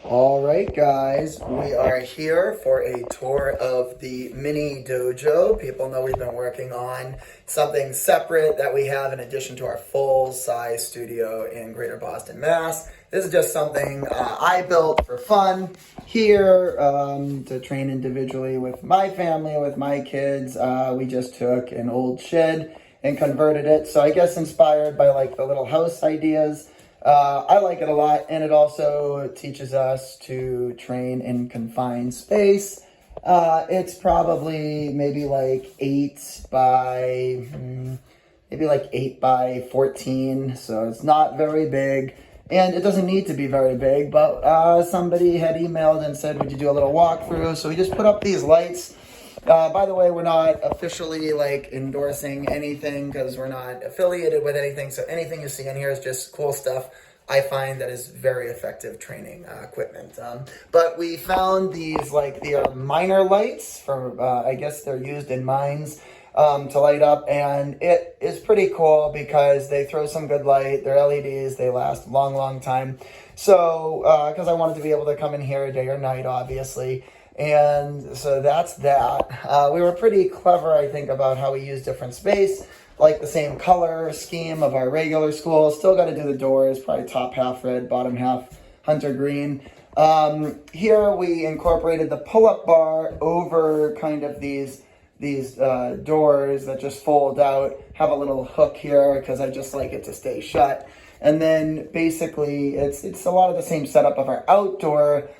All right, guys, we are here for a tour of the mini dojo. People know we've been working on something separate that we have in addition to our full-size studio in Greater Boston, Mass. This is just something I built for fun here to train individually with my family, with my kids. We just took an old shed and converted it. So I guess inspired by like the little house ideas. I like it a lot, and it also teaches us to train in confined space. It's probably maybe like 8 by 14, so it's not very big, and it doesn't need to be very big, but somebody had emailed and said, would you do a little walkthrough? So we just put up these lights. By the way, we're not officially like endorsing anything because we're not affiliated with anything. So anything you see in here is just cool stuff I find that is very effective training equipment. But we found these, like, they are miner lights for, I guess they're used in mines to light up. And it is pretty cool because they throw some good light. They're LEDs. They last a long, long time. So, because I wanted to be able to come in here day or night, obviously. And so that's that. We were pretty clever, I think, about how we use different space, like the same color scheme of our regular school. Still got to do the doors, probably top half red, bottom half hunter green. Here we incorporated the pull-up bar over kind of these doors that just fold out, have a little hook here because I just like it to stay shut. And then basically it's a lot of the same setup of our outdoor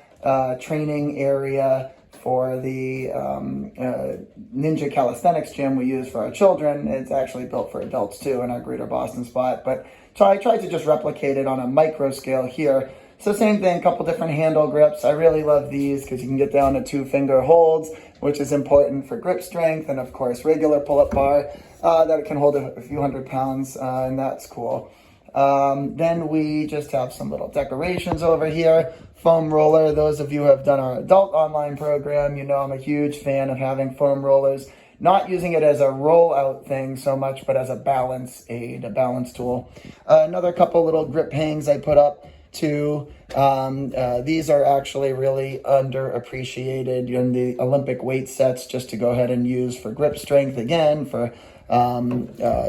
training area for the ninja calisthenics gym we use for our children. It's actually built for adults too in our Greater Boston spot, but so I tried to just replicate it on a micro scale here. So same thing, a couple different handle grips. I really love these because you can get down to 2-finger holds, which is important for grip strength, and of course regular pull-up bar that can hold a few hundred pounds, and that's cool. Then we just have some little decorations over here. Foam roller. Those of you who have done our adult online program, you know I'm a huge fan of having foam rollers. Not using it as a rollout thing so much, but as a balance aid, a balance tool. Another couple little grip hangs I put up too. These are actually really underappreciated in the Olympic weight sets, just to go ahead and use for grip strength again, for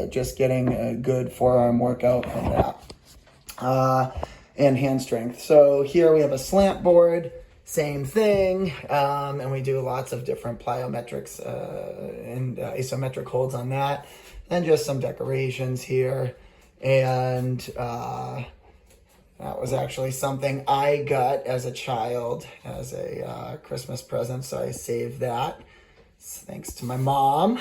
just getting a good forearm workout from that. And hand strength. So here we have a slant board, same thing, and we do lots of different plyometrics and isometric holds on that, and just some decorations here. And that was actually something I got as a child as a Christmas present, so I saved that. Thanks to my mom.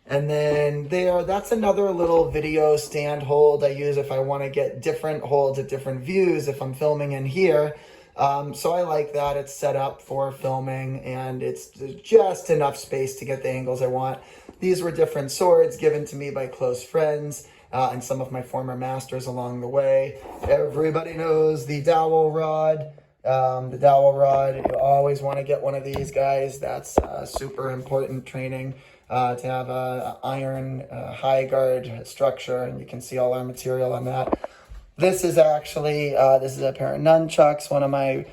And then that's another little video stand hold I use if I want to get different holds at different views if I'm filming in here. So I like that. It's set up for filming, and it's just enough space to get the angles I want. These were different swords given to me by close friends and some of my former masters along the way. Everybody knows the dowel rod. You always want to get one of these guys. That's super important training. To have a iron high guard structure, and you can see all our material on that. This is actually this is a pair of nunchucks one of my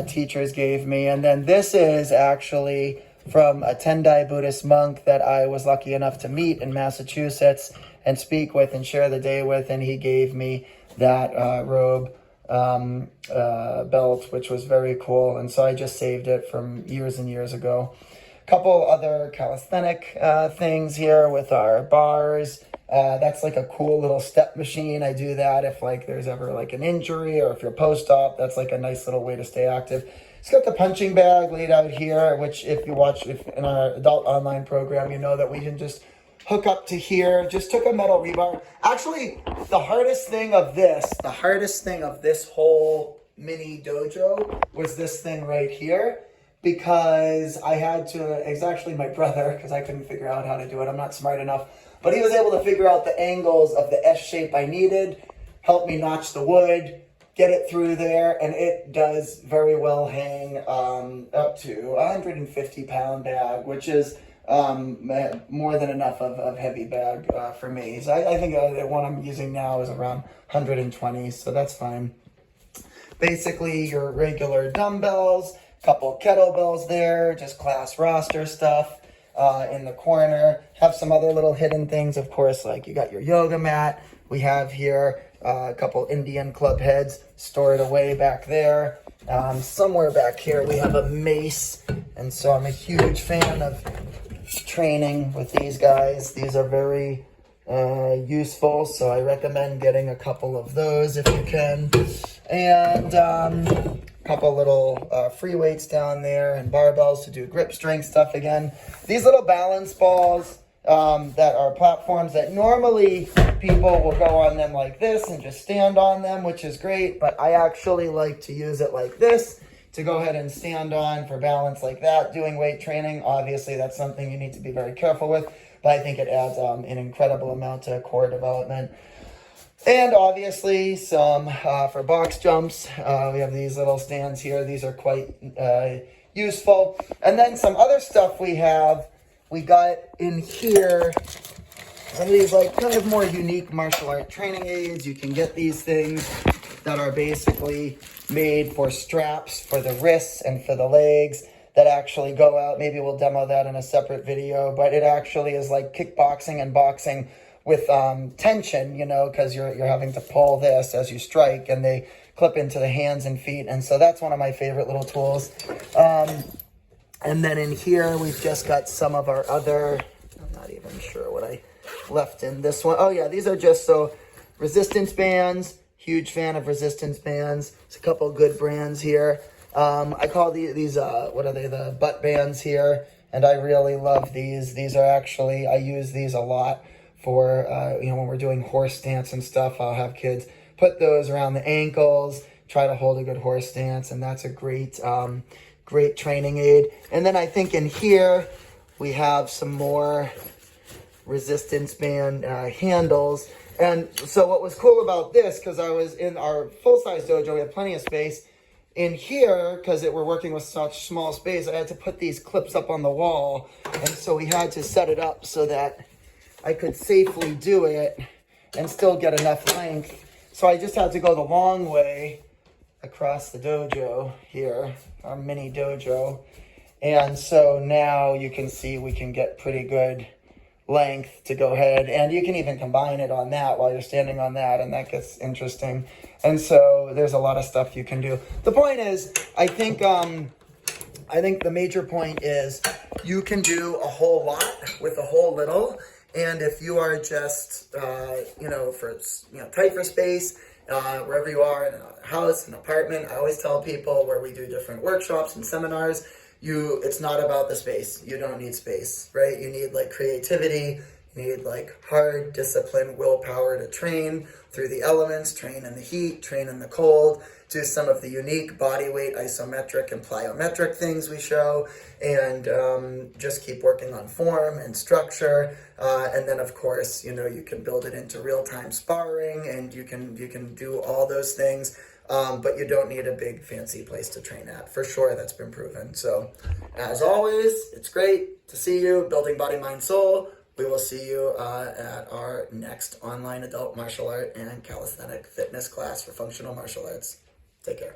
teachers gave me, and then this is actually from a Tendai Buddhist monk that I was lucky enough to meet in Massachusetts and speak with and share the day with, and he gave me that robe belt, which was very cool, and so I just saved it from years and years ago. Couple other calisthenic things here with our bars. That's like a cool little step machine. I do that if like there's ever like an injury or if you're post-op. That's like a nice little way to stay active. It's got the punching bag laid out here, which if you watch in our adult online program, you know that we can just hook up to here. Just took a metal rebar. Actually, the hardest thing of this whole mini dojo was this thing right here. Because I had to, it's actually my brother, because I couldn't figure out how to do it. I'm not smart enough. But he was able to figure out the angles of the S shape I needed, help me notch the wood, get it through there, and it does very well hang up to a 150-pound bag, which is more than enough of heavy bag for me. So I think the one I'm using now is around 120, so that's fine. basically your regular dumbbells, couple kettlebells there, just class roster stuff in the corner. Have some other little hidden things, of course, like you got your yoga mat. We have here a couple Indian club heads stored away back there. Somewhere back here we have a mace, and so I'm a huge fan of training with these guys. These are very useful, so I recommend getting a couple of those if you can. And a couple little free weights down there and barbells to do grip strength stuff again. These little balance balls that are platforms that normally people will go on them like this and just stand on them, which is great, but I actually like to use it like this to go ahead and stand on for balance like that. Doing weight training, obviously that's something you need to be very careful with, but I think it adds an incredible amount to core development. And obviously some for box jumps. We have these little stands here. These are quite useful. And then some other stuff we got in here, some of these like kind of more unique martial art training aids. You can get these things that are basically made for straps for the wrists and for the legs that actually go out. Maybe we'll demo that in a separate video, but it actually is like kickboxing and boxing with tension, you know, because you're having to pull this as you strike, and they clip into the hands and feet. And so that's one of my favorite little tools. And then in here, we've just got some of our other, I'm not even sure what I left in this one. Oh yeah, these are just resistance bands. Huge fan of resistance bands. There's a couple good brands here. I call these what are they, the butt bands here, and I really love these. These are actually, I use these a lot for, when we're doing horse stance and stuff. I'll have kids put those around the ankles, try to hold a good horse stance, and that's a great, great training aid. And then I think in here, we have some more resistance band handles. And so what was cool about this, because I was in our full-size dojo, we had plenty of space. In here, because we're working with such small space, I had to put these clips up on the wall. And so we had to set it up so that I could safely do it and still get enough length. So I just had to go the long way across the dojo here, our mini dojo. And so now you can see we can get pretty good length to go ahead, and you can even combine it on that while you're standing on that, and that gets interesting. And so there's a lot of stuff you can do. The point is, I think the major point is you can do a whole lot with a whole little. And if you are just, tight for space, wherever you are, in a house, an apartment, I always tell people where we do different workshops and seminars, it's not about the space. You don't need space, right? You need like creativity. You need like hard discipline, willpower to train through the elements, train in the heat, train in the cold, do some of the unique body weight, isometric and plyometric things we show, and just keep working on form and structure. And then of course, you can build it into real-time sparring, and you can do all those things. But you don't need a big fancy place to train at. For sure, that's been proven. So, as always, it's great to see you building body, mind, soul. We will see you at our next online adult martial art and calisthenic fitness class for functional martial arts. Take care.